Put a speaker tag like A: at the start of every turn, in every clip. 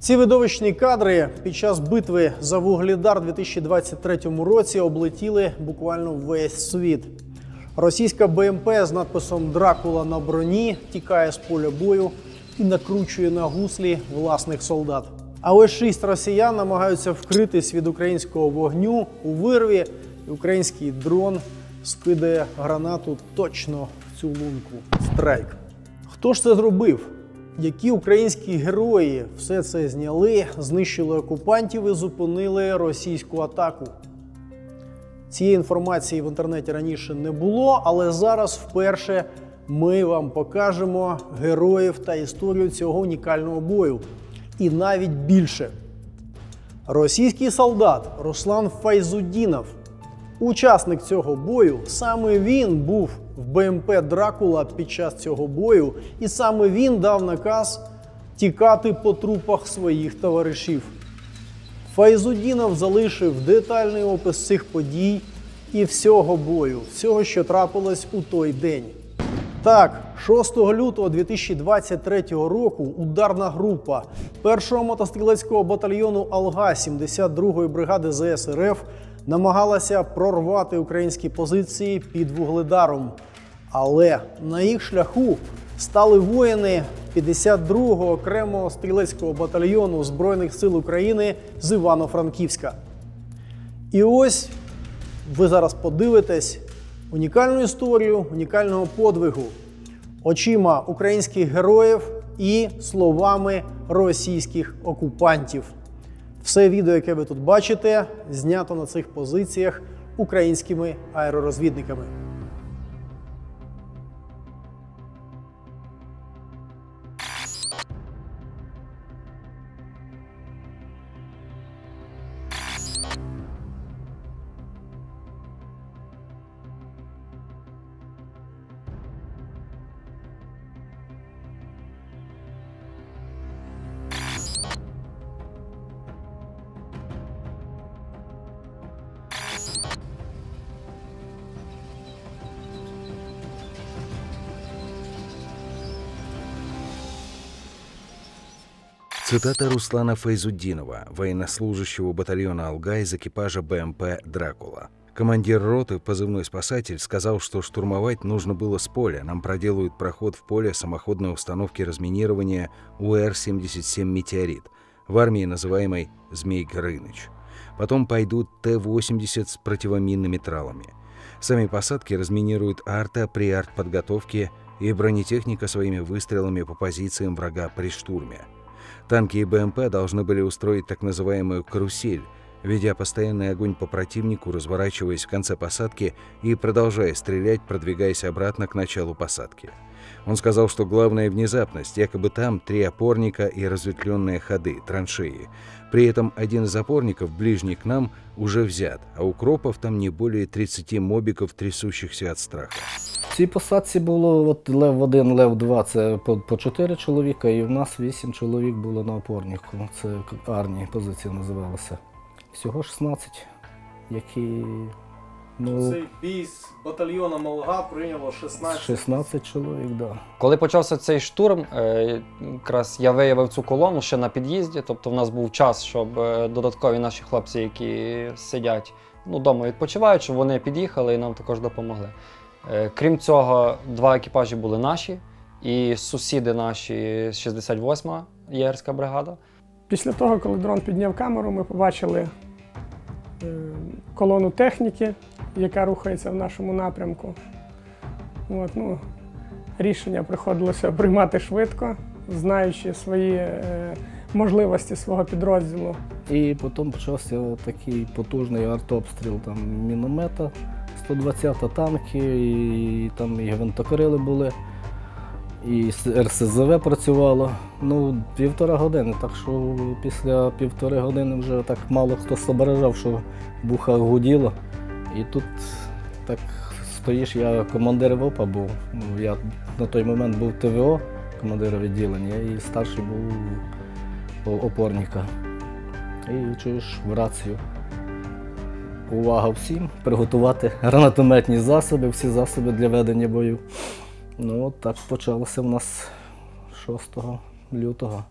A: Ці видовищні кадри під час битви за Вугледар у 2023 році облетіли буквально весь світ. Російська БМП з надписом «Дракула» на броні тікає з поля бою і накручує на гуслі власних солдат. А ось 6 росіян намагаються вкритись від українського вогню у вирві, і український дрон скидає гранату точно в цю лунку. Страйк. Хто ж це зробив? Які українські герої все це зняли, знищили окупантів і зупинили російську атаку? Цієї інформації в інтернеті раніше не було, але зараз вперше ми вам покажемо героїв та історію цього унікального бою. І навіть більше. Російський солдат Руслан Файзудінов, учасник цього бою, саме він був в БМП «Дракула» під час цього бою, і саме він дав наказ тікати по трупах своїх товаришів. Файзудінов залишив детальний опис цих подій і всього бою, всього, що трапилось у той день. Так, 6 лютого 2023 року ударна група 1-го мотострілецького батальйону «Алга» 72-ї бригади ЗС РФ намагалася прорвати українські позиції під Вугледаром. Але на їх шляху стали воїни 52-го окремого стрілецького батальйону Збройних сил України з Івано-Франківська. І ось ви зараз подивитесь унікальну історію, унікального подвигу очима українських героїв і словами російських окупантів. Все відео, яке ви тут бачите, знято на цих позиціях українськими аеророзвідниками.
B: Цитата Руслана Файзудинова, военнослужащего батальона «Алга» из экипажа БМП «Дракула». Командир роты, позывной «Спасатель», сказал, что штурмовать нужно было с поля. Нам проделают проход в поле самоходной установки разминирования УР-77 «Метеорит», в армии называемой «Змей Горыныч». Потом пойдут Т-80 с противоминными тралами. Сами посадки разминируют арта при артподготовке и бронетехника своими выстрелами по позициям врага при штурме. Танки и БМП должны были устроить так называемую «карусель», ведя постоянный огонь по противнику, разворачиваясь в конце посадки и продолжая стрелять, продвигаясь обратно к началу посадки. Он сказал, что главная внезапность, якобы там 3 опорника и разветвленные ходы, траншеи. При этом один из опорников, ближний к нам, уже взят, а укропов там не более 30 мобиков, трясущихся от страха.
C: В цій посадці було от Лев-1, Лев-2 – це по 4 чоловіка, і в нас 8 чоловік було на опорнику. Це арні позиція називалася. Всього 16, які... Ну,
A: цей бій з батальйоном «Алга» прийняло
C: 16 чоловік, так. Да.
D: Коли почався цей штурм, якраз я виявив цю колону ще на під'їзді, тобто в нас був час, щоб додаткові наші хлопці, які сидять вдома відпочивають, щоб вони під'їхали і нам також допомогли. Крім цього, 2 екіпажі були наші і сусіди наші, 68-ма єгерська бригада.
E: Після того, коли дрон підняв камеру, ми побачили колону техніки, яка рухається в нашому напрямку. Рішення приходилося приймати швидко, знаючи свої можливості свого підрозділу.
C: І потім почався такий потужний артобстріл міномета, 120-та танки, і там і гвинтокрили були, і РСЗВ працювало. 1,5 години, так що після 1,5 години вже так мало хто зображав, що в вухах гуділо. І тут так стоїш, я командир ВОПа був, я на той момент був ТВО, командир відділення, і старший був опорника. І чуєш в рацію: увага всім, приготувати гранатометні засоби, всі засоби для ведення бою. Так почалося в нас 6 лютого.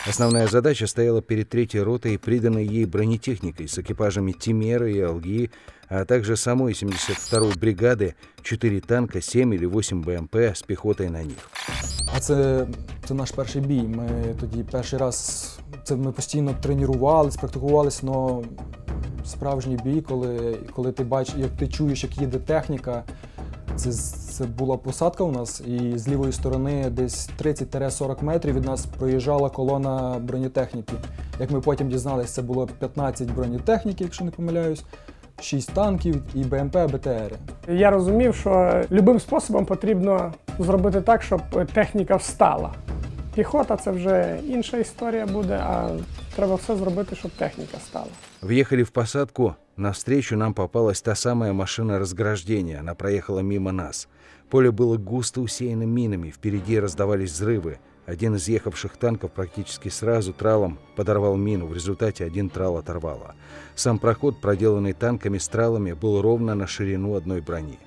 B: Основная задача стояла перед 3-й ротой и приданной ей бронетехникой с экипажами Тимеры и Алги, а также самой 72-й бригады, 4 танка, 7 или 8 БМП с пехотой на них.
F: А це наш перший бій. Ми тоді перший раз, ми постійно тренувалися, практикувалися, але справжній бій, коли ти бачиш, як ти чуєш, як їде техніка, це була посадка у нас, і з лівої сторони десь 30-40 метрів від нас проїжджала колона бронетехніки. Як ми потім дізналися, це було 15 бронетехніки, якщо не помиляюсь, 6 танків і БМП, БТРи.
E: Я розумів, що любим способом потрібно зробити так, щоб техніка встала. Піхота – це вже інша історія буде, а треба все зробити, щоб техніка стала.
B: Въехали в посадку, навстречу нам попалась та самая машина разграждения, она проехала мимо нас. Поле было густо усеяно минами, впереди раздавались взрывы. Один из ехавших танков практически сразу тралом подорвал мину, в результате один трал оторвало. Сам проход, проделанный танками с тралами, был ровно на ширину одной брони.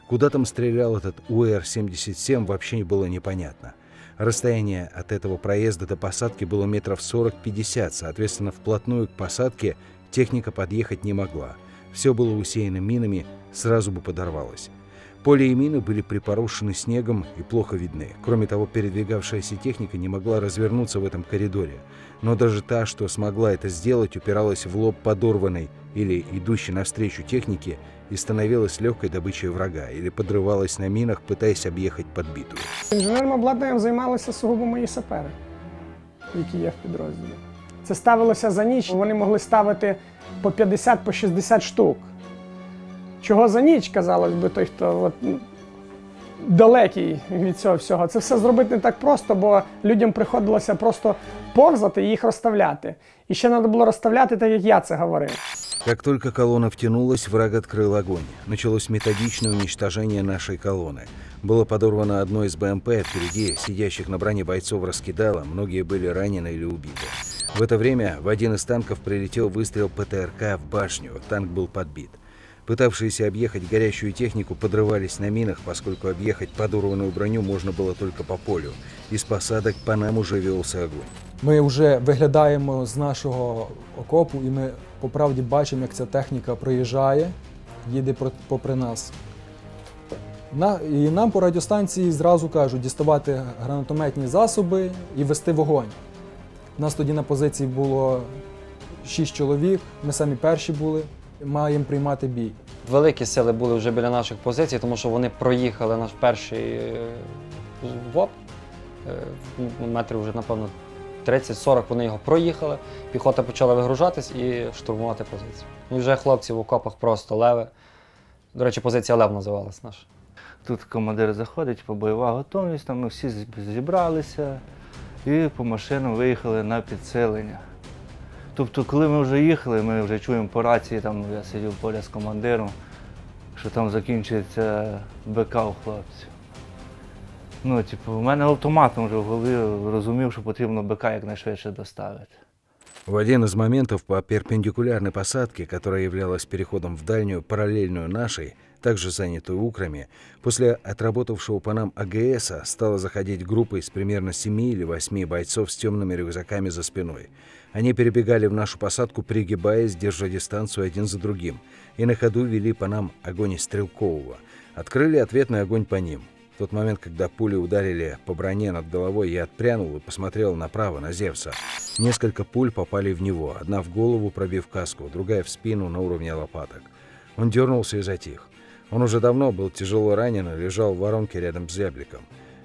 B: Куда там стрелял этот УР-77, вообще было непонятно. Расстояние от этого проезда до посадки было метров 40-50, соответственно, вплотную к посадке техника подъехать не могла. Все было усеяно минами, сразу бы подорвалось. Поле и мины были припорошены снегом и плохо видны. Кроме того, передвигавшаяся техника не могла развернуться в этом коридоре. Но даже та, что смогла это сделать, упиралась в лоб подорванной или идущей навстречу технике и становилась легкой добычей врага, или подрывалась на минах, пытаясь объехать подбитую.
E: Інженерним обладнанням займалися сугубо мої сапери, які є в підрозділі. Це ставилося за ніч, вони могли ставити по 50, по 60 штук. Чого за ніч, казалось би, той, хто далекий від цього всього. Це все зробити не так просто, бо людям приходилося просто повзати і їх розставляти. І ще треба було розставляти так, як я це говорив.
B: Как только колонна втянулась, враг открыл огонь. Началось методичное уничтожение нашей колонны. Было подорвано одно из БМП, впереди сидящих на броне бойцов раскидало, многие были ранены или убиты. В это время в один из танков прилетел выстрел ПТРК в башню, танк был подбит. Пытавшиеся объехать горящую технику подрывались на минах, поскольку объехать подорванную броню можно было только по полю. Из посадок по нам уже велся огонь.
F: Ми вже виглядаємо з нашого окопу і ми по правді бачимо, як ця техніка проїжджає, їде попри нас. І нам по радіостанції зразу кажуть діставати гранатометні засоби і вести вогонь. У нас тоді на позиції було 6 чоловік, ми самі перші були, маємо приймати бій.
D: Великі сили були вже біля наших позицій, тому що вони проїхали наш перший ВОП. Метрів вже, напевно, 30-40 вони його проїхали. Піхота почала вигружатись і штурмувати позицію. І вже хлопці в окопах просто леви. До речі, позиція Лев називалась наша.
C: Тут командир заходить, бойова готовність, там ми всі зібралися і по машинам виїхали на підсилення. Тобто, коли ми вже їхали, ми вже чуємо по рації, там я сидів поряд з командиром, що там закінчується БК у хлопців. Ну, типу, у мене автоматом вже в голові розумів, що потрібно БК якнайшвидше доставити.
B: В один из моментов по перпендикулярной посадке, которая являлась переходом в дальнюю, параллельную нашей, также занятую украми, после отработавшего по нам АГСа стала заходить группа из примерно 7 или 8 бойцов с темными рюкзаками за спиной. Они перебегали в нашу посадку, пригибаясь, держа дистанцию один за другим, и на ходу вели по нам огонь из стрелкового. Открыли ответный огонь по ним. В тот момент, когда пули ударили по броне над головой, я отпрянул и посмотрел направо, на Зевса. Несколько пуль попали в него, одна в голову, пробив каску, другая в спину на уровне лопаток. Он дернулся и затих. Он уже давно был тяжело ранен и лежал в воронке рядом с зябликом.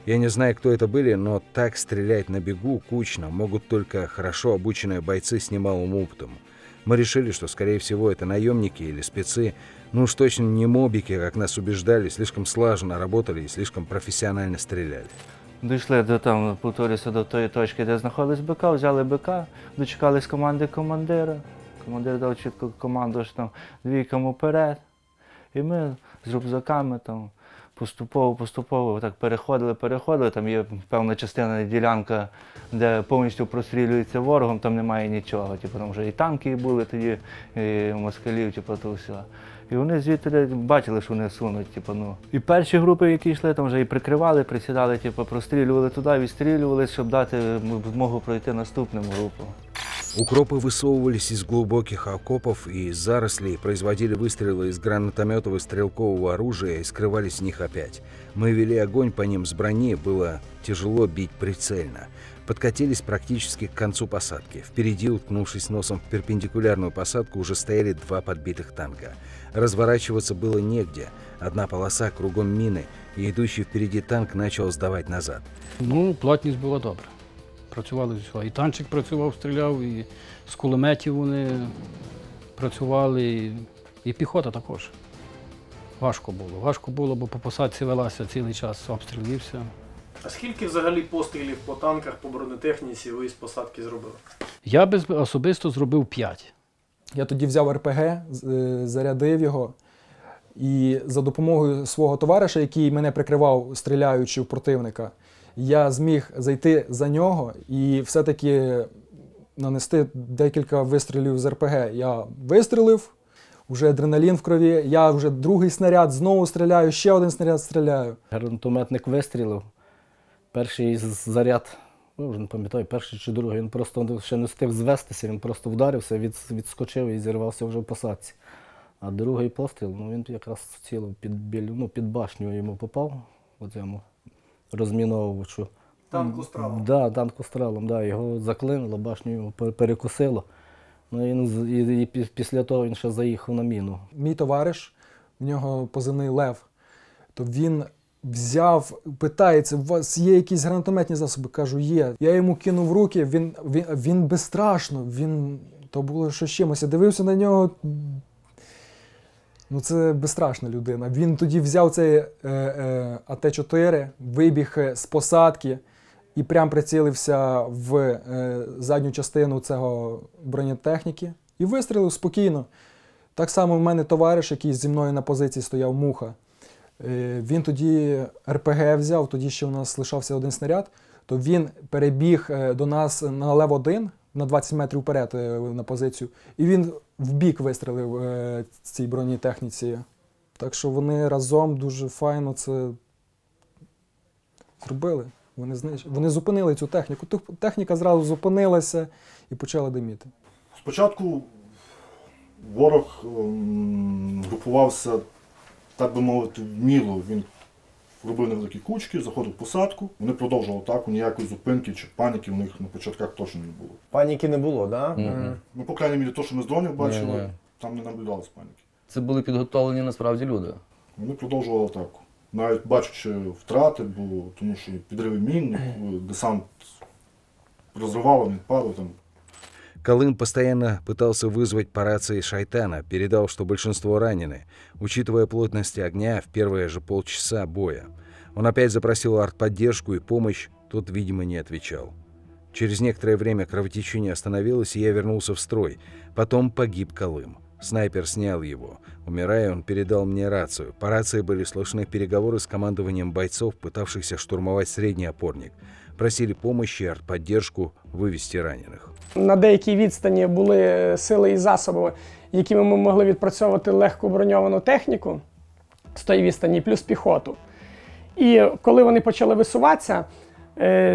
B: Я не знаю, кто это были, но так стрелять на бегу кучно могут только хорошо обученные бойцы с немалым опытом. Мы решили, что, скорее всего, это наемники или спецы, ну уж точно не мобики, как нас убеждали, слишком слаженно работали и слишком профессионально стреляли.
C: Дійшли повторюся, до тої точки, де знаходились БК, взяли БК, дочекались команди командира. Командир дав чітку команду, що там двійкам уперед. І ми з рюкзаками там
G: поступово так переходили. Там є певна частина, ділянка, де повністю прострілюється ворогом, там немає нічого. Типу, там вже і танки були тоді, і москалів, типу, то все. І вони звідти бачили, що вони сунуть. Типу, ну. І перші групи, які йшли, там вже і прикривали, присідали, типу, прострілювали туди, відстрілювали, щоб дати змогу пройти наступним групам.
B: Укропы высовывались из глубоких окопов и из зарослей, производили выстрелы из гранатометов и стрелкового оружия и скрывались в них опять. Мы вели огонь по ним с брони, было тяжело бить прицельно. Подкатились практически к концу посадки. Впереди, уткнувшись носом в перпендикулярную посадку, уже стояли 2 подбитых танка. Разворачиваться было негде. Одна полоса, кругом мины, и идущий впереди танк начал сдавать назад.
H: Ну, плотність була добра. Працювали все. І танчик працював, стріляв, і з кулеметів вони працювали, і піхота також. Важко було, бо по посадці велася цілий час обстріл і все.
A: А скільки взагалі пострілів по танках, по бронетехніці ви з посадки зробили?
H: Я особисто зробив 5.
F: Я тоді взяв РПГ, зарядив його, і за допомогою свого товариша, який мене прикривав, стріляючи в противника, я зміг зайти за нього і все-таки нанести декілька вистрілів з РПГ. Я вистрілив, вже адреналін в крові, я вже другий снаряд знову стріляю, ще один снаряд стріляю.
C: Гранатометник вистрілив. Перший заряд, вже не пам'ятаю, перший чи другий, він просто ще не встиг звестися, він просто вдарився, відскочив і зірвався вже в посадці. А другий постріл, він якраз вцілив під башню йому попав, оцьому розміновувачу.
A: Танкостралом?
C: Так, танкостралом, його заклинило, башню його перекосило. І після того він ще заїхав на міну.
F: Мій товариш, в нього позивний Лев, то він взяв, питається, у вас є якісь гранатометні засоби? Кажу, є. Я йому кинув в руки, він безстрашно, то було що з чимось. Я дивився на нього, це безстрашна людина. Він тоді взяв цей АТ-4, вибіг з посадки і прям прицілився в задню частину цього бронетехніки і вистрілив спокійно. Так само в мене товариш, який зі мною на позиції стояв, Муха. Він тоді РПГ взяв, тоді ще у нас лишався один снаряд, то він перебіг до нас на Лев-1, на 20 метрів вперед на позицію, і він в бік вистрілив цій бронетехніці. Так що вони разом дуже файно це зробили. Вони зупинили цю техніку. Техніка зразу зупинилася і почала диміти.
I: Спочатку ворог групувався, так би мовити, вміло. Він робив невеликі кучки, заходив в посадку. Вони продовжували атаку, ніякої зупинки чи паніки в них на початках точно не було.
A: Паніки не було, так?
I: Ну, по крайній мірі, те, що ми з дронів бачили, там не наблюдалось паніки.
J: Це були підготовлені насправді люди.
I: Вони продовжували атаку. Навіть бачачи втрати, тому що підриви мін, десант розривало, він падав там.
B: Колым постоянно пытался вызвать по рации Шайтана, передал, что большинство ранены, учитывая плотность огня в первые же полчаса боя. Он опять запросил артподдержку и помощь, тот, видимо, не отвечал. Через некоторое время кровотечение остановилось, и я вернулся в строй. Потом погиб Колым. Снайпер снял его. Умирая, он передал мне рацию. По рации были слышны переговоры с командованием бойцов, пытавшихся штурмовать средний опорник. Просили помощи и артподдержку вывести раненых.
E: На деякій відстані були сили і засоби, якими ми могли відпрацьовувати легку броньовану техніку з тої відстані, плюс піхоту. І коли вони почали висуватися,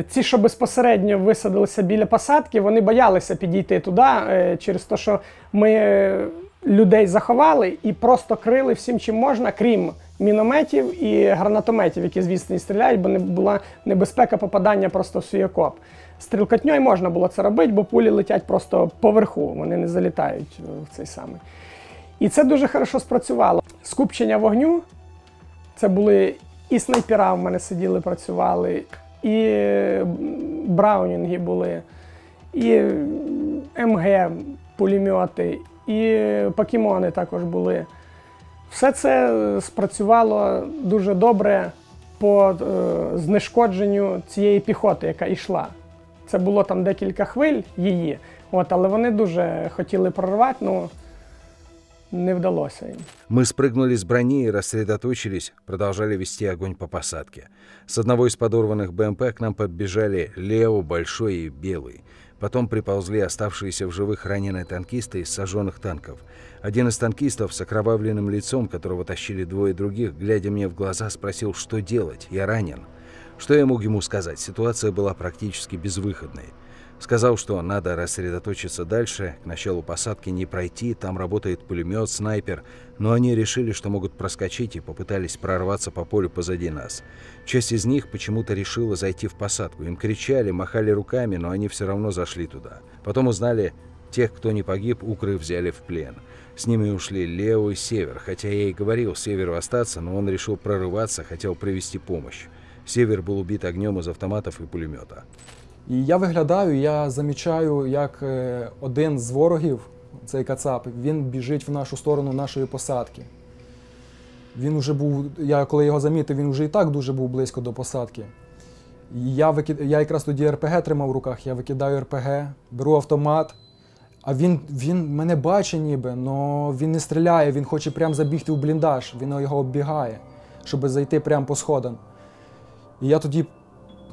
E: ці, що безпосередньо висадилися біля посадки, вони боялися підійти туди, через те, що ми людей заховали і просто крили всім, чим можна, крім мінометів і гранатометів, які з відстані стріляють, бо не була небезпека попадання просто в свій окоп. Стрілкотньою можна було це робити, бо пулі летять просто поверху, вони не залітають в цей самий. І це дуже хорошо спрацювало. Скупчення вогню, це були і снайпера в мене сиділи, працювали, і браунінги були, і МГ, пулемети, і покемони також були. Все це спрацювало дуже добре по знешкодженню цієї піхоти, яка йшла. Це було там декілька хвиль її, але вони дуже хотіли прорвати, не вдалося їм.
B: Мы спрыгнули с брони и рассредоточились, продолжали вести огонь по посадке. С одного из подорванных БМП к нам подбежали Лео, Большой и Белый. Потом приползли оставшиеся в живых раненые танкисты из сожженных танков. Один из танкистов с окровавленным лицом, которого тащили двое других, глядя мне в глаза, спросил, что делать, я ранен. Что я мог ему сказать? Ситуация была практически безвыходной. Сказал, что надо рассредоточиться дальше, к началу посадки не пройти, там работает пулемет, снайпер, но они решили, что могут проскочить и попытались прорваться по полю позади нас. Часть из них почему-то решила зайти в посадку. Им кричали, махали руками, но они все равно зашли туда. Потом узнали, тех, кто не погиб, укры взяли в плен. С ними ушли Лео и Север, хотя я и говорил Северу остаться, но он решил прорываться, хотел привести помощь. Север был убит огнем из автоматов и пулемета.
F: І я виглядаю, я замічаю, як один з ворогів, цей кацап, він біжить в нашу сторону нашої посадки. Він уже був, коли його замітив, він вже і так дуже був близько до посадки. І я якраз тоді РПГ тримав в руках, я викидаю РПГ, беру автомат, а він мене бачить ніби, але він не стріляє, він хоче прямо забігти в бліндаж, він його оббігає, щоб зайти прямо по сходам. І я тоді,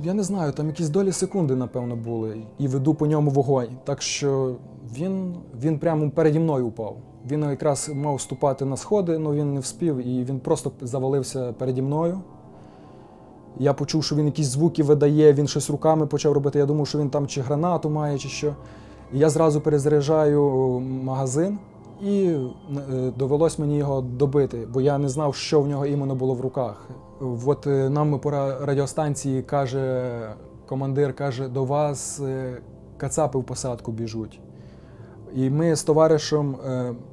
F: я не знаю, там якісь долі секунди, напевно, були, і веду по ньому вогонь. Так що він прямо переді мною упав. Він якраз мав вступати на сходи, але він не вспів, і він просто завалився переді мною. Я почув, що він якісь звуки видає, він щось руками почав робити. Я думав, що він там чи гранату має, чи що. І я зразу перезаряджаю магазин, і довелось мені його добити, бо я не знав, що в нього іменно було в руках. От нам по радіостанції каже, командир каже, до вас кацапи в посадку біжуть. І ми з товаришем,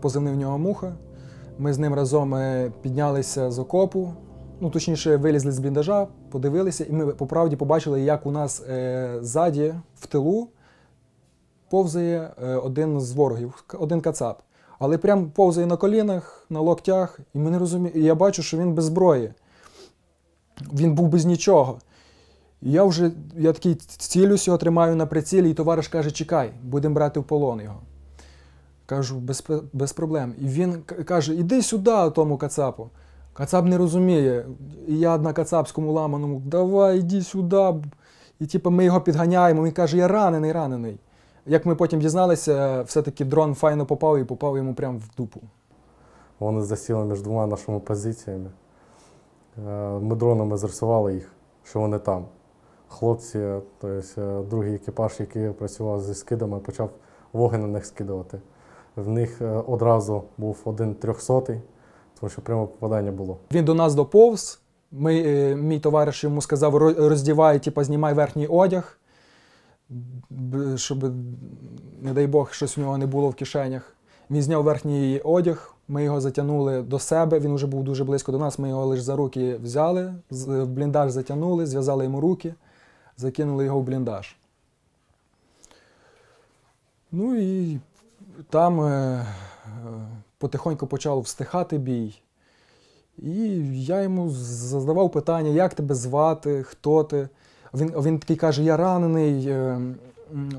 F: позивний в нього Муха, ми з ним разом піднялися з окопу, ну точніше вилізли з бліндажа, подивилися, і ми по правді побачили, як у нас ззаді, в тилу, повзає один з ворогів, один кацап. Але прям повзає на колінах, на локтях, і ми не розуміємо, і я бачу, що він без зброї. Він був без нічого. І я такий цілюсь його, тримаю на прицілі, і товариш каже, чекай, будемо брати в полон його. Кажу, без проблем. І він каже, іди сюди, тому кацапу. Кацап не розуміє. І я на кацапському ламаному, давай, іди сюди. І типу, ми його підганяємо, він каже, я ранений. Як ми потім дізналися, все-таки дрон файно попав і попав йому прямо в дупу.
K: Вони засіли між двома нашими позиціями. Ми дронами зрисували їх, що вони там. Хлопці, тобто другий екіпаж, який працював зі скидами, почав вогонь на них скидувати. В них одразу був один 300-й, тому що прямо попадання було.
F: Він до нас доповз, мій товариш йому сказав, роздівай, типу, знімай верхній одяг, щоб, не дай Бог, щось у нього не було в кишенях. Він зняв верхній одяг, ми його затягнули до себе, він вже був дуже близько до нас, ми його лише за руки взяли, в бліндаж затягнули, зв'язали йому руки, закинули його в бліндаж. Ну і там потихоньку почав встихати бій. І я йому задавав питання, як тебе звати, хто ти. Він такий каже, я ранений,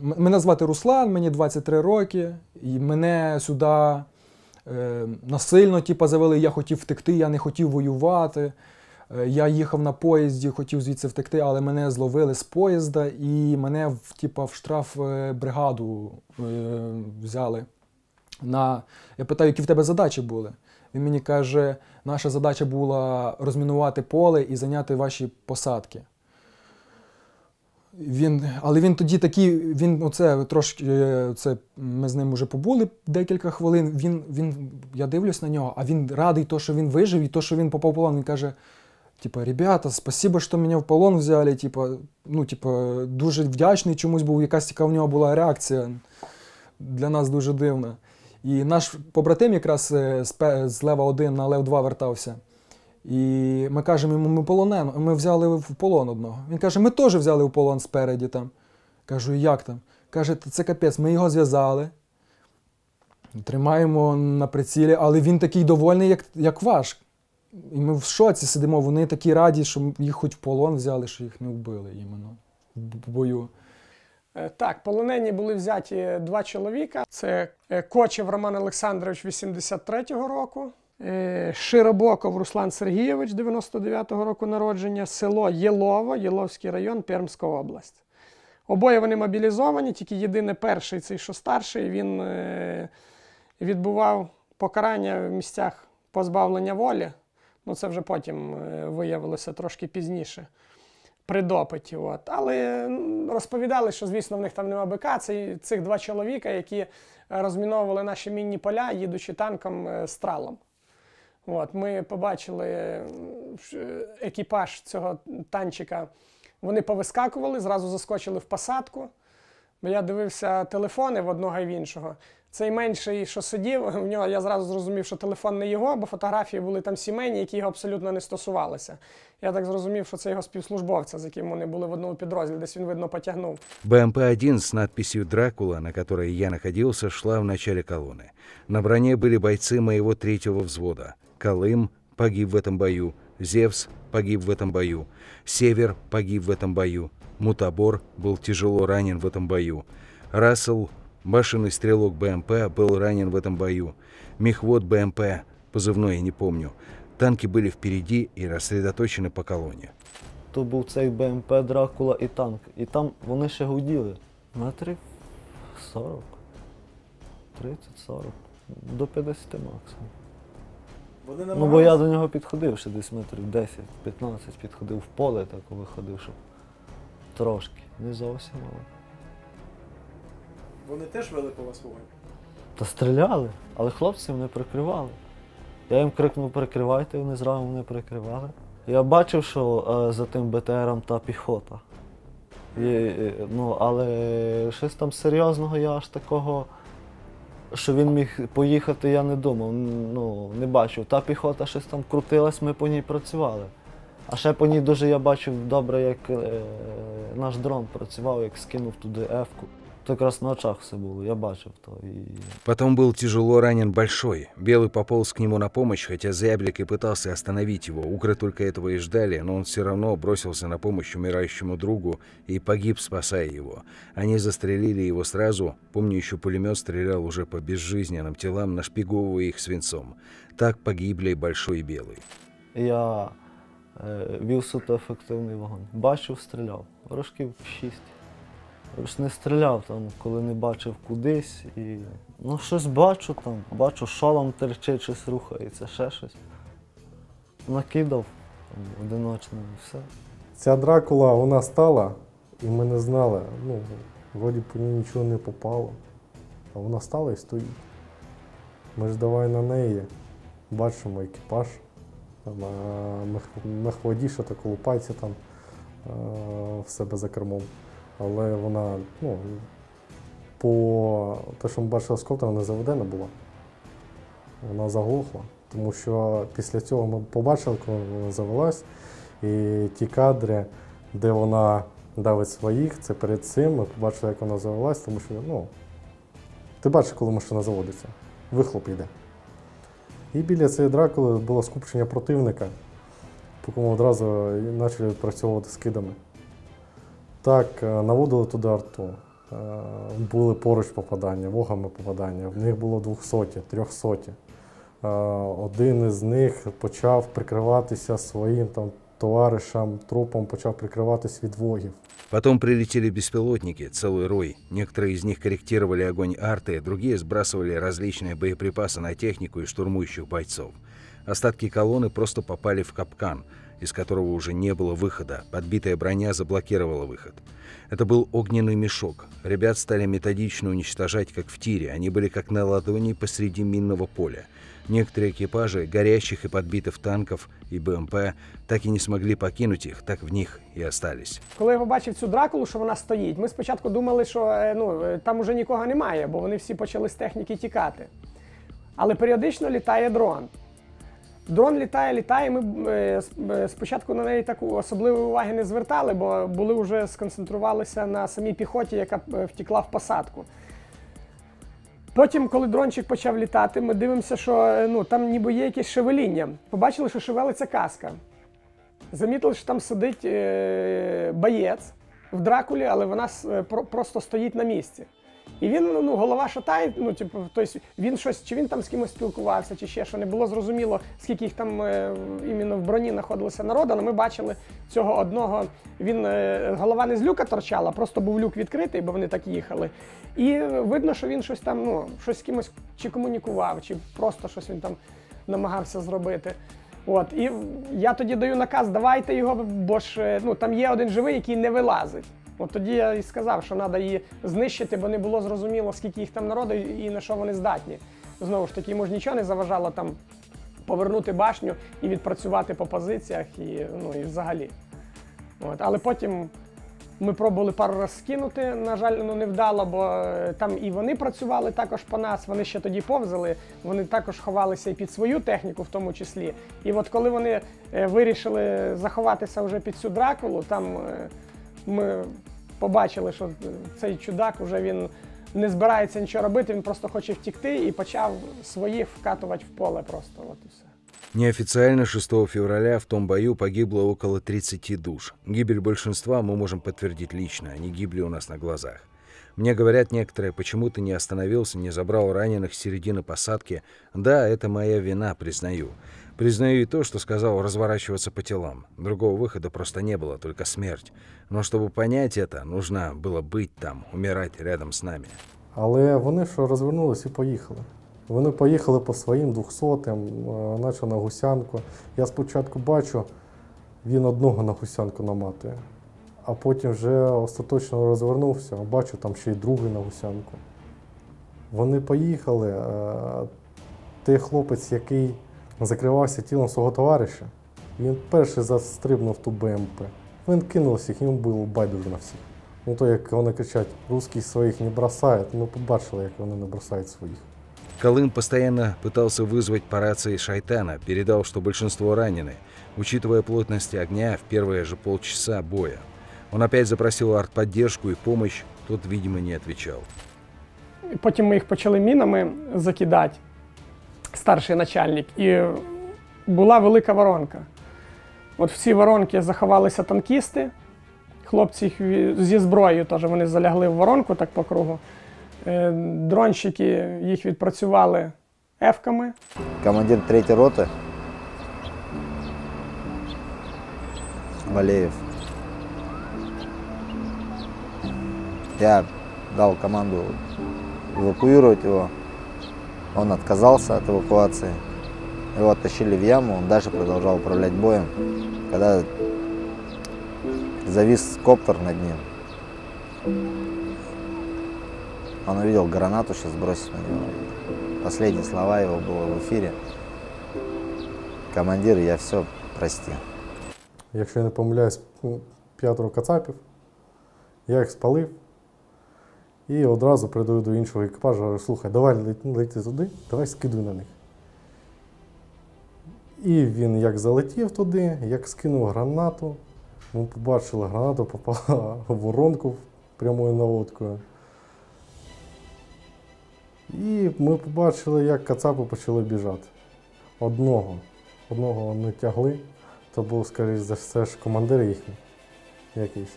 F: мене звати Руслан, мені 23 роки, і мене сюди насильно завели, я хотів втекти, я не хотів воювати. Я їхав на поїзді, хотів звідси втекти, але мене зловили з поїзда і мене в штрафбригаду взяли. Я питаю, які в тебе задачі були? Він мені каже, наша задача була розмінувати поле і зайняти ваші посадки. Але він тоді такий, ми з ним вже побули декілька хвилин, я дивлюсь на нього, а він радий, що він вижив і що він попав в полон. Він каже, ребята, спасибо, що мене в полон взяли, дуже вдячний чомусь був, якась така в нього була реакція, для нас дуже дивна. І наш побратим якраз з Лева 1 на Лев 2 вертався. І ми кажемо йому, ми взяли в полон одного. Він каже, ми теж взяли в полон спереді там. Кажу, як там? Каже, це капець, ми його зв'язали, тримаємо на прицілі, але він такий довольний, як ваш. І ми в шоці сидимо, вони такі раді, що їх хоч в полон взяли, що їх не вбили іменно в бою.
E: Так, полонені були взяті 2 чоловіка. Це Кочев Роман Олександрович 83-го року, Широбоков Руслан Сергійович 99-го року народження, село Єлово, Єловський район, Пермська область. Обоє вони мобілізовані, тільки єдине перший, цей що старший, він відбував покарання в місцях позбавлення волі. Ну, це вже потім виявилося трошки пізніше, при допиті. От. Але розповідали, що, звісно, в них там нема БК. Це цих 2 чоловіка, які розміновували наші мінні поля, їдучи танком з тралом. От. Ми побачили екіпаж цього танчика. Вони повискакували, зразу заскочили в посадку. Бо я дивився телефони в одного і в іншого. Цей менший, що сидів, в нього я зразу зрозумів, що телефон не його, бо фотографії були там сімейні, які його абсолютно не стосувалися. Я так зрозумів, що це його співслужбовця, з яким вони були в одному підрозділі, десь він, видно, потягнув.
B: БМП-1 с надписью «Дракула», на которой я находился, шла в начале колонны. На броне были бойцы моего 3-го взвода. Колым погиб в этом бою, Зевс погиб в этом бою, Север погиб в этом бою, Мутабор был тяжело ранен в этом бою, Рассел, башенный стрелок БМП, был ранен в этом бою, Мехвод БМП, позывной я не помню. Танки были впереди и рассредоточены по колонне.
L: То був цей БМП, Дракула і танк. І там вони ще гуділи. Метрів 40, 30-40, до 50 максимум. Ну, бо я до нього підходив ще десь метрів 10-15, підходив в поле, так виходив, щоб трошки, не зовсім, але.
A: Вони теж вели по вас вогонь?
L: Та стріляли, але хлопці мене прикривали. Я їм крикнув, прикривайте, вони зразу мене прикривали. Я бачив, що за тим БТРом та піхота. Але щось там серйозного я аж такого, що він міг поїхати, я не думав, не бачив. Та піхота щось там крутилась, ми по ній працювали. А ще по ній дуже я бачив добре, як наш дрон працював, як скинув туди F-ку. То якраз на очах все было, я бачив то.
B: Потом был тяжело ранен Большой. Белый пополз к нему на помощь, хотя Зяблик и пытался остановить его. Укры только этого и ждали, но он все равно бросился на помощь умирающему другу и погиб, спасая его. Они застрелили его сразу. Помню, еще пулемет стрелял уже по безжизненным телам, нашпиговывая их свинцом. Так погибли и Большой и Белый.
L: Я вів суто ефективний вогонь. Бачив, стріляв. Рожків 6. Я ж не стріляв там, коли не бачив кудись. І... щось бачу там, бачу, шолом терчить, щось рухається, ще щось. Накидав там, одиночно і все.
K: Ця Дракула, вона стала, і ми не знали, вроді по ній нічого не попало. А вона стала і стоїть. Ми ж давай на неї бачимо екіпаж, мехводіша та колупається там в себе за кермом. Але вона, по те, що ми бачили з коптера, не заведена була. Вона заглохла, тому що після цього ми побачили, коли вона завелась, і ті кадри, де вона давить своїх, це перед цим ми побачили, як вона завелась, тому що, ти бачиш, коли машина заводиться, вихлоп йде. І біля цієї Дракули було скупчення противника, по кому одразу почали відпрацьовувати скидами. Так, наводили туди арту, були поруч попадання, вогами попадання, в них було 200, 300. Один із них почав прикриватися своїм товаришам, трупом, почав прикриватись від вогів.
B: Потом прилетели беспилотники, целый рой. Некоторые из них корректировали огонь арты, другие сбрасывали различные боеприпасы на технику и штурмующих бойцов. Остатки колонны просто попали в капкан, из которого уже не было выхода. Подбитая броня заблокировала выход. Это был огненный мешок. Ребят стали методично уничтожать, как в тире. Они были как на ладони посреди минного поля. Некоторые экипажи горящих и подбитых танков и БМП так и не смогли покинуть их, так в них и остались.
E: Коли я побачив цю Дракулу, що вона стоїть, ми спочатку думали, що там уже нікого немає, бо вони всі почали з техніки тікати. Але періодично літає дрон. Дрон літає, ми спочатку на неї таку особливої уваги не звертали, бо були вже сконцентрувалися на самій піхоті, яка втекла в посадку. Потім, коли дрончик почав літати, ми дивимося, що там ніби є якесь шевеління. Побачили, що шевелиться каска. Замітили, що там сидить боєць, в Дракулі, але вона просто стоїть на місці. І він, голова шатає, тобто він щось, чи він там з кимось спілкувався, чи ще що, не було зрозуміло, скільки їх там іменно в броні знаходилося народу, але ми бачили цього одного, голова не з люка торчала, просто був люк відкритий, бо вони так їхали. І видно, що він щось там, щось з кимось чи комунікував, чи просто щось він там намагався зробити. І я тоді даю наказ, давайте його, бо ж там є один живий, який не вилазить. Тоді я і сказав, що треба її знищити, бо не було зрозуміло, скільки їх там народу і на що вони здатні. Знову ж таки, йому ж нічого не заважало там повернути башню і відпрацювати по позиціях і взагалі. Але потім ми пробували пару разів скинути, на жаль, не вдало, бо там і вони працювали також по нас, вони ще тоді повзали, вони також ховалися і під свою техніку в тому числі. І коли вони вирішили заховатися вже під цю Дракулу, там ми побачили, що цей чудак вже він не збирається нічого робити, він просто хоче втікти і почав своїх вкатувати в поле просто. І все.
B: Неофициально 6 февраля в том бою погибло около 30 душ. Гибель большинства мы можем подтвердить лично, они гибли у нас на глазах. Мне говорят некоторые, почему ты не остановился, не забрал раненых с середины посадки. Да, это моя вина, признаю. Признаю и то, что сказал разворачиваться по телам. Другого выхода просто не было, только смерть. Но чтобы понять это, нужно было быть там, умирать рядом с нами.
K: Але вони що розвернулись і поїхали. Вони поїхали по своїм 200-м, наче на гусянку. Я спочатку бачу, він одного на гусянку наматує. А потім вже остаточно розвернувся, бачу, там ще й другий на гусянку. Вони поїхали, той хлопець, який закривався тілом свого товариша, він перший застрибнув ту БМП. Він кинувся, їм було байдуже на всіх. То, як вони кричать, русський своїх не бросає, ми побачили, як вони не бросають своїх.
B: Колым постоянно пытался вызвать по рации Шайтана, передал, что большинство ранены, учитывая плотность огня в первые же полчаса боя. Он опять запросил артподдержку и помощь, тот, видимо, не отвечал.
E: Потім ми їх почали мінами закидати, старший начальник, і була велика воронка. В цій воронці заховалися танкісти, хлопці зі зброєю теж, вони залягли в воронку так по кругу. Дронщики їх відпрацювали ефками.
M: Командир 3-й роти Валеев. Я дал команду эвакуировать его. Он отказался от эвакуации. Его оттащили в яму, он дальше продолжал управлять боем. Когда завис коптер над ним, он увидел гранату, сейчас бросит на него. Последние слова его было в эфире. Командир, я все, прости.
K: Якщо я не помиляюсь, 5 кацапів, я їх спалив і одразу передаю до іншого екіпажу, говорю, слухай, давай лети туди, давай скидуй на них. І він як залетів туди, як скинув гранату, ми побачили, гранату попала в воронку прямою наводкою. І ми побачили, як кацапи почали біжати. Одного вони тягли, то був, скоріш за все, ж командир їхній якийсь.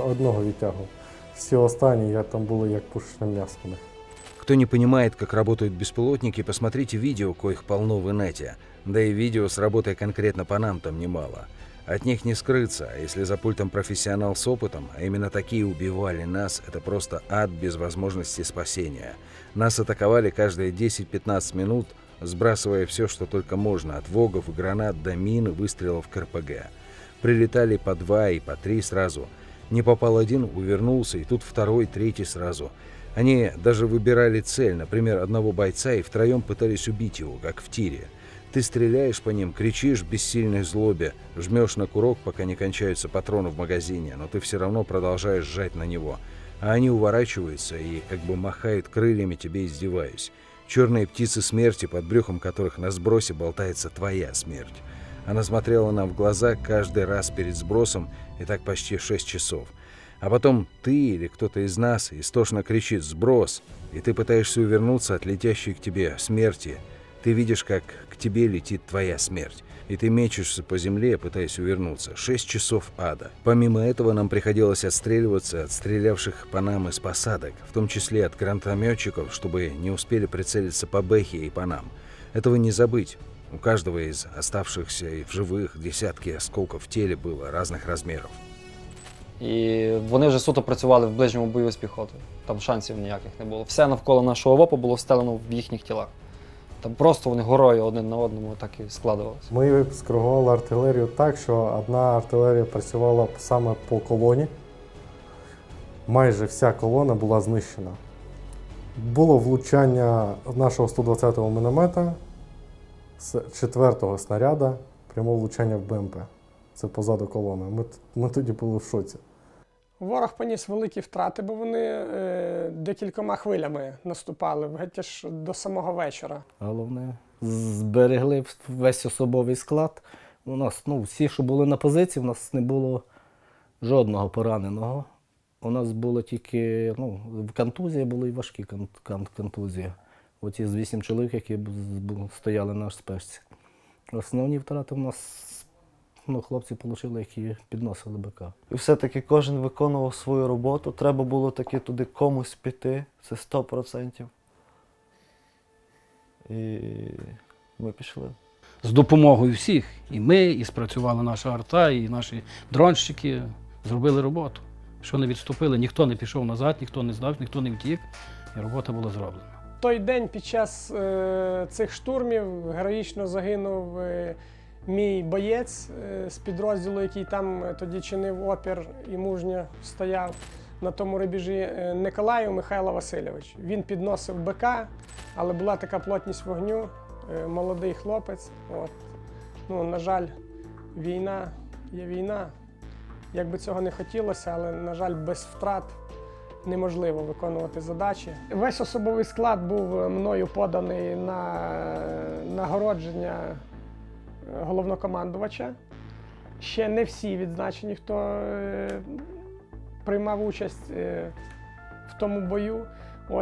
K: Одного відтягував. Всі останні там були як пушечне м'ясо.
B: Кто не понимает, как работают беспилотники, посмотрите видео, коих полно в инете. Да и видео с работой конкретно по нам там немало. От них не скрыться, а если за пультом профессионал с опытом, а именно такие убивали нас, это просто ад без возможности спасения. Нас атаковали каждые 10-15 минут, сбрасывая все, что только можно, от вогов и гранат до мин и выстрелов к РПГ. Прилетали по 2 и по 3 сразу. Не попал один, увернулся, и тут второй, третий сразу. Они даже выбирали цель, например, одного бойца, и втроем пытались убить его, как в тире. Ты стреляешь по ним, кричишь в бессильной злобе, жмешь на курок, пока не кончаются патроны в магазине, но ты все равно продолжаешь жать на него. А они уворачиваются и как бы махают крыльями, тебе издеваясь. Черные птицы смерти, под брюхом которых на сбросе болтается твоя смерть. Она смотрела нам в глаза каждый раз перед сбросом, и так почти 6 часов. А потом ты или кто-то из нас истошно кричит «Сброс!», и ты пытаешься увернуться от летящей к тебе смерти. Ты видишь, как к тебе летит твоя смерть. И ты мечешься по земле, пытаясь увернуться. 6 часов ада. Помимо этого, нам приходилось отстреливаться от стрелявших по нам из посадок, в том числе от гранатометчиков, чтобы не успели прицелиться по Бэхе и по нам. Этого не забыть. У каждого из оставшихся и в живых десятки осколков в теле было разных размеров.
D: І вони вже суто працювали в ближньому бою з піхотою. Там шансів ніяких не було. Все навколо нашого ВОПу було встелено в їхніх тілах. Там просто вони горою один на одному так і складувалися.
K: Ми скоригували артилерію так, що одна артилерія працювала саме по колоні. Майже вся колона була знищена. Було влучання нашого 120-го міномета з 4-го снаряда, пряме влучання в БМП. Це позаду колони. Ми тоді були в шоці.
E: Ворог поніс великі втрати, бо вони декількома хвилями наступали, геть аж до самого вечора.
C: Головне, зберегли весь особовий склад. У нас, всі, що були на позиції, у нас не було жодного пораненого. У нас було тільки, контузії були і важкі контузії. Оті з 8 чоловік, які стояли на спешці. Основні втрати у нас хлопці отримали, які підносили БК.
L: І все-таки кожен виконував свою роботу. Треба було таки туди комусь піти, це 100%. І ми пішли.
H: З допомогою всіх. І ми, і спрацювала наша арта, і наші дронщики зробили роботу. Що не відступили, ніхто не пішов назад, ніхто не здався, ніхто не втік, і робота була зроблена.
E: Той день під час цих штурмів героїчно загинув мій боєць з підрозділу, який там тоді чинив опір і мужньо стояв на тому рубежі, Николаєв Михайло Васильович. Він підносив БК, але була така плотність вогню, молодий хлопець. На жаль, війна є війна. Як би цього не хотілося, але, на жаль, без втрат неможливо виконувати задачі. Весь особовий склад був мною поданий на нагородження головнокомандувача. Ще не всі відзначені, хто приймав участь в тому бою.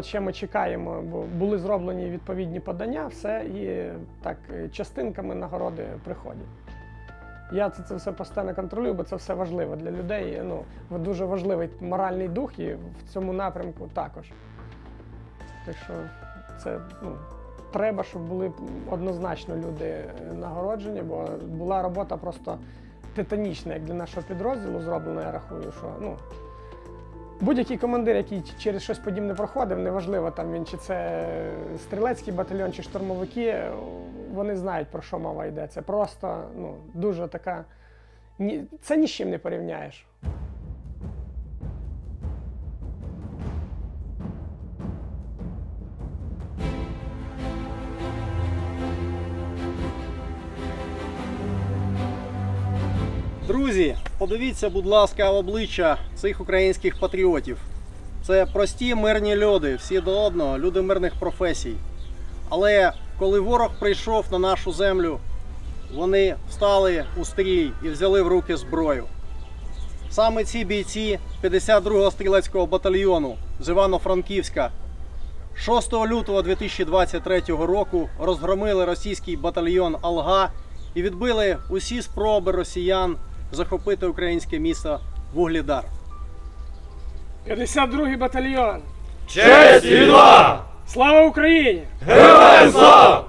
E: Ще ми чекаємо, бо були зроблені відповідні подання, все, і так частинками нагороди приходять. Я це все постійно контролюю, бо це все важливо для людей. Дуже важливий моральний дух і в цьому напрямку також. Так що це треба, щоб були однозначно люди нагороджені, бо була робота просто титанічна, як для нашого підрозділу зроблена, я рахую, що будь-який командир, який через щось подібне проходив, неважливо, там він чи це стрілецький батальйон, чи штурмовики, вони знають, про що мова йде. Це просто дуже така... Це ні з чим не порівняєш.
A: Друзі, подивіться, будь ласка, в обличчя цих українських патріотів. Це прості мирні люди, всі до одного, люди мирних професій. Але коли ворог прийшов на нашу землю, вони встали у стрій і взяли в руки зброю. Саме ці бійці 52-го стрілецького батальйону з Івано-Франківська 6 лютого 2023 року розгромили російський батальйон Алга і відбили усі спроби росіян захопити українське місто Вугледар.
E: 52-й батальйон!
N: Честь і відвага!
E: Слава Україні!
N: Героям слава!